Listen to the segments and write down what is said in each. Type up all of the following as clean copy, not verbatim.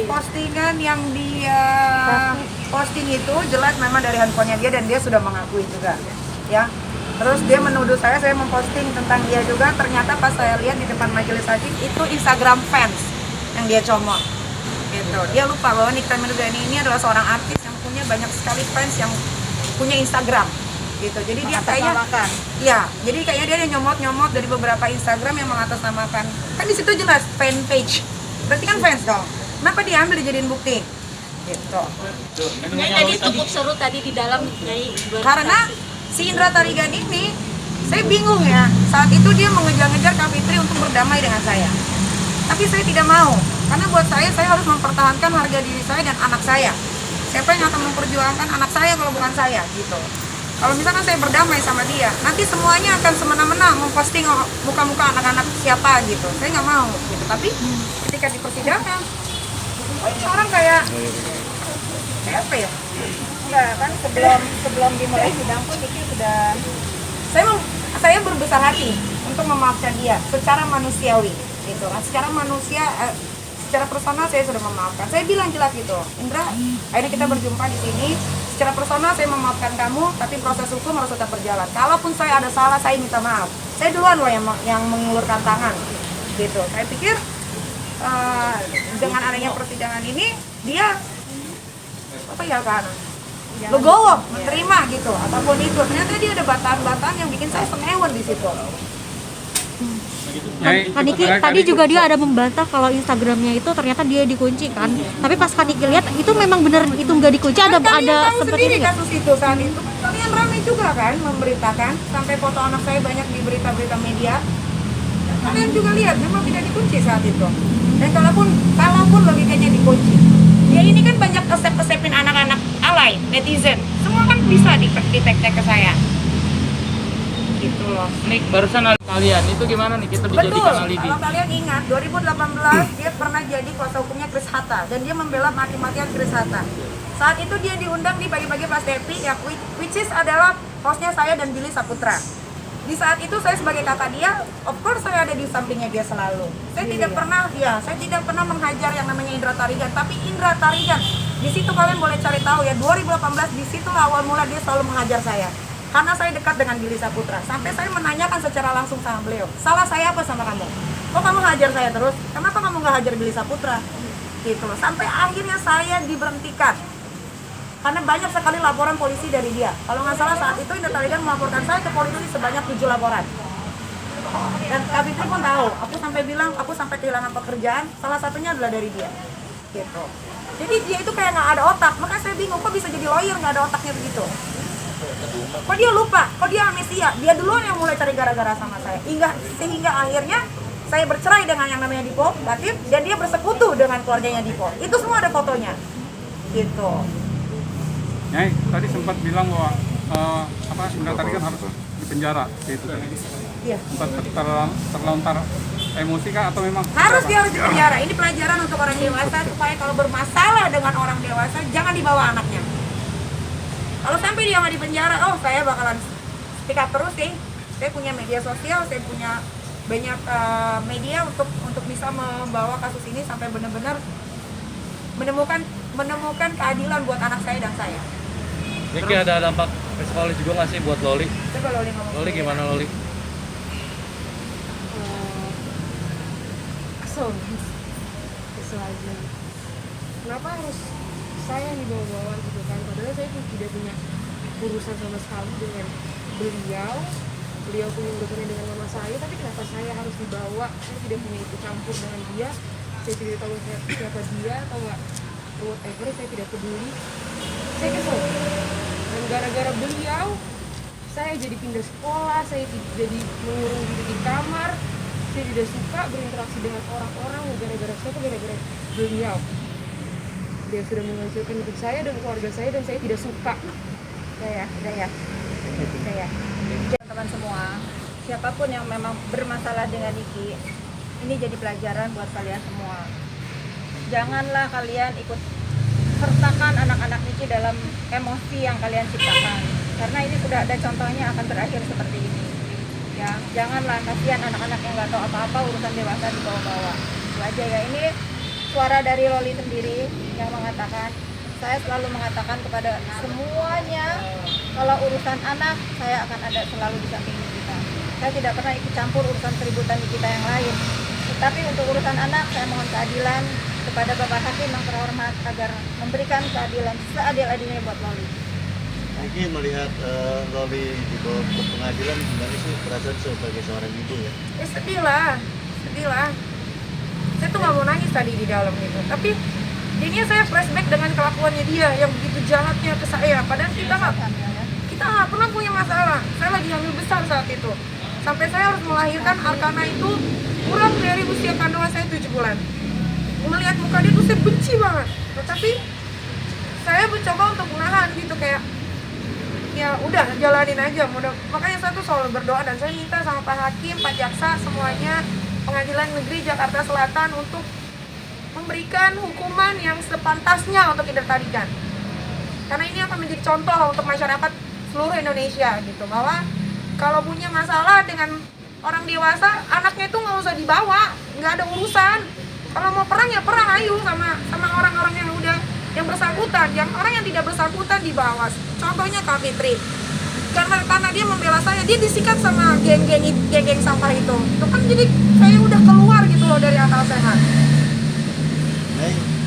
Postingan yang dia posting itu jelas memang dari handphonenya dia dan dia sudah mengakui juga, ya. Terus dia menuduh saya memposting tentang dia juga. Ternyata pas saya lihat di depan majelis hakim itu Instagram fans yang dia comot. Gitu. Dia lupa bahwa Nikita Mirzani ini adalah seorang artis yang punya banyak sekali fans yang punya Instagram. Gitu. Jadi dia kayaknya, ya, jadi kayaknya dia nyomot dari beberapa Instagram yang mengatasnamakan. Kan di situ jelas fan page. Berarti kan fans dong. Kenapa diambil dijadiin bukti? Gitu. Tadi cukup seru tadi di dalam karena si Indra Tarigan ini, saya bingung ya. Saat itu dia mengejar-ngejar Kak Fitri untuk berdamai dengan saya. Tapi saya tidak mau, karena buat saya harus mempertahankan harga diri saya dan anak saya. Siapa yang akan memperjuangkan anak saya kalau bukan saya, gitu. Kalau misalkan saya berdamai sama dia, nanti semuanya akan semena-mena memposting muka-muka anak-anak siapa gitu. Saya nggak mau, gitu. Tapi ketika di persidangan, orang kayak apa ya? Enggak kan sebelum dimulai sidang pun Niki sudah saya berbesar hati untuk memaafkan dia secara manusiawi gitu. Secara manusia secara personal saya sudah memaafkan. Saya bilang jelas gitu, Indra, akhirnya kita berjumpa di sini. Secara personal saya memaafkan kamu, tapi proses hukum harus tetap berjalan. Kalaupun saya ada salah, saya minta maaf. Saya duluan loh yang mengulurkan tangan gitu. Saya pikir dengan adanya persidangan ini dia apa ya kan legowo menerima gitu apapun itu. Ternyata dia ada batahan-batahan yang bikin saya sengewan di situ. Kaniki tadi juga dia ada membantah kalau Instagramnya itu ternyata dia dikunci kan. Tapi pas Kaniki lihat itu memang benar itu nggak dikunci, ada seperti ini kasus itu saat itu. Kalian ramai juga kan memberitakan sampai foto anak saya banyak di berita-berita media. Kalian juga lihat memang tidak dikunci saat itu. Dan kalaupun logikanya dikunci, dia ini kan banyak kesep-kesepin anak-anak alay, netizen. Semua kan bisa di-tag ke saya. Gitu loh. Nih, barusan kalian itu gimana nih kita dijadikan alibi? Kalau kalian ingat 2018 dia pernah jadi kuasa hukumnya Chris Hatta dan dia membela mati-matian Chris Hatta. Saat itu dia diundang di Pagi-Pagi Pas Depi ya, which is adalah hostnya saya dan Billy Saputra. Di saat itu saya sebagai kakak dia, of course saya ada di sampingnya dia selalu. Saya tidak pernah menghajar yang namanya Indra Tarigan, tapi Indra Tarigan di situ kalian boleh cari tahu ya, 2018 di situ awal mula dia selalu menghajar saya. Karena saya dekat dengan Billy Saputra, sampai saya menanyakan secara langsung sama beliau, salah saya apa sama kamu? Kok kamu hajar saya terus? Kenapa kamu nggak hajar Billy Saputra? Gitu loh. Sampai akhirnya saya diberhentikan. Karena banyak sekali laporan polisi dari dia. Kalau nggak salah saat itu Indra Tarigan melaporkan saya ke polisi sebanyak 7 laporan. Dan Kak Fitri pun tahu, aku sampai bilang, aku sampai kehilangan pekerjaan, salah satunya adalah dari dia. Gitu. Jadi dia itu kayak nggak ada otak, makanya saya bingung, kok bisa jadi lawyer nggak ada otaknya begitu? Kok dia lupa, kok dia amnesia, dia duluan yang mulai cari gara-gara sama saya. Sehingga akhirnya saya bercerai dengan yang namanya Dipo, Latif, dan dia bersekutu dengan keluarganya Dipo. Itu semua ada fotonya. Gitu. Nyai, tadi sempat bilang bahwa Indra Tarigan harus dipenjara gitu. Iya. Sempat terlontar emosi kah atau memang dia harus dipenjara. Ini pelajaran untuk orang dewasa supaya kalau bermasalah dengan orang dewasa jangan dibawa anaknya. Kalau sampai dia nggak dipenjara, saya bakalan speak up terus sih. Saya punya media sosial, saya punya banyak media untuk bisa membawa kasus ini sampai benar-benar menemukan keadilan buat anak saya dan saya. Niki, ada dampak psikologis juga nggak sih buat Loli? Coba Loli ngomong. Loli gimana Loli? Kesel aja. Kenapa harus saya yang dibawa-bawa gitu kan? Padahal saya tidak punya urusan sama sekali dengan beliau punya urusannya dengan mama saya, tapi kenapa saya harus dibawa? Saya tidak punya ikut campur dengan dia, saya tidak tahu siapa dia atau nggak, whatever, saya tidak peduli. Saya kesel, dan gara-gara beliau saya jadi pindah sekolah, saya jadi mengurung diri di kamar, saya tidak suka berinteraksi dengan orang-orang gara-gara siapa? Gara-gara beliau. Dia sudah menghancurkan hidup saya dan keluarga saya, dan saya tidak suka. Udah ya. Teman-teman semua, siapapun yang memang bermasalah dengan Niki, ini jadi pelajaran buat kalian semua. Janganlah kalian ikut sertakan anak-anak Niki dalam emosi yang kalian ciptakan, karena ini sudah ada contohnya akan berakhir seperti ini. Ya, janganlah, kasihan anak-anak yang nggak tahu apa-apa, urusan dewasa dibawa-bawa. Itu aja ya. Ini suara dari Loli sendiri yang mengatakan, saya selalu mengatakan kepada semuanya, kalau urusan anak, saya akan ada selalu di samping kita. Saya tidak pernah ikut campur urusan keributan di kita yang lain. Tetapi untuk urusan anak, saya mohon keadilan kepada Bapak Hakim yang terhormat agar memberikan keadilan seadil-adilnya buat Loli. Niki melihat Loli dibawa ke pengadilan, gimana sih perasaan sebagai seorang ibu ya? Ya sedih lah. Saya tuh nggak mau nangis tadi di dalam gitu. Tapi jadinya saya flashback dengan kelakuannya dia yang begitu jahatnya ke saya. Padahal kita nggak pernah punya masalah. Saya lagi hamil besar saat itu. Sampai saya harus melahirkan Arkana itu kurang dari usia kandungan saya 7 bulan. Melihat muka dia tuh saya benci banget. Tetapi saya mencoba untuk menahan gitu, kayak ya udah jalanin aja. Makanya saya tuh selalu berdoa dan saya minta sama Pak Hakim, Pak Jaksa, semuanya Pengadilan Negeri Jakarta Selatan untuk memberikan hukuman yang sepantasnya untuk Ida Tarigan. Karena ini akan menjadi contoh untuk masyarakat seluruh Indonesia gitu, bahwa kalau punya masalah dengan orang dewasa, anaknya itu nggak usah dibawa, nggak ada urusan. Kalau mau perang ya perang, ayo sama orang-orang yang bersangkutan. Yang orang yang tidak bersangkutan dibawa. Contohnya Kak Fitri. Karena dia membela saya, dia disikat sama geng-geng sampah itu. Itu kan jadi saya udah keluar gitu loh dari akal sehat.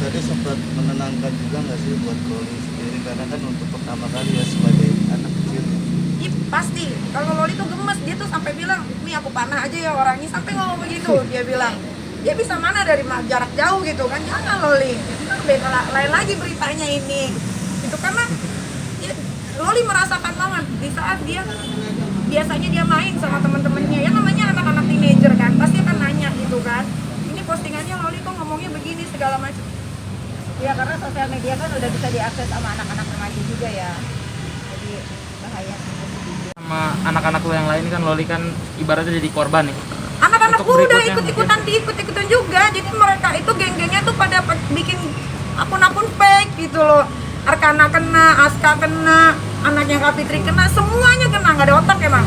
Tadi sempat menenangkan juga nggak sih buat Loli sendiri, karena kan untuk pertama kali ya sebagai anak kecil. Iya pasti. Kalau Loli tuh gemes, dia tuh sampai bilang, "Nih aku panah aja ya orangnya," sampai ngomong begitu. Dia bilang, dia bisa mana dari jarak jauh gitu kan? Jangan Loli. Beda lain lagi beritanya ini. Itu karena Loli merasakan banget di saat dia biasanya dia main sama teman-temannya, ya namanya anak-anak teenager kan, pasti akan nanya gitu kan, ini postingannya Loli kok ngomongnya begini segala macam. Ya karena sosial media kan udah bisa diakses sama anak-anak remaja juga ya, jadi bahaya. Sama anak-anak lo yang lain kan Loli kan ibaratnya jadi korban nih. Anak-anak Untuk udah berikutnya ikut-ikutan juga, jadi mereka itu geng-gengnya tuh pada bikin akun-akun fake gitu loh. Arkana kena, Aska kena, anaknya Kak Fitri kena, semuanya kena, nggak ada otak emang.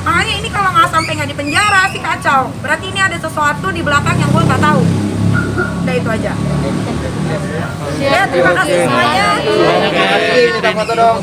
Makanya ini kalau nggak sampai nggak di penjara sih kacau. Berarti ini ada sesuatu di belakang yang gue nggak tahu. Udah itu aja. Ya terima kasih semuanya. Kita foto dong.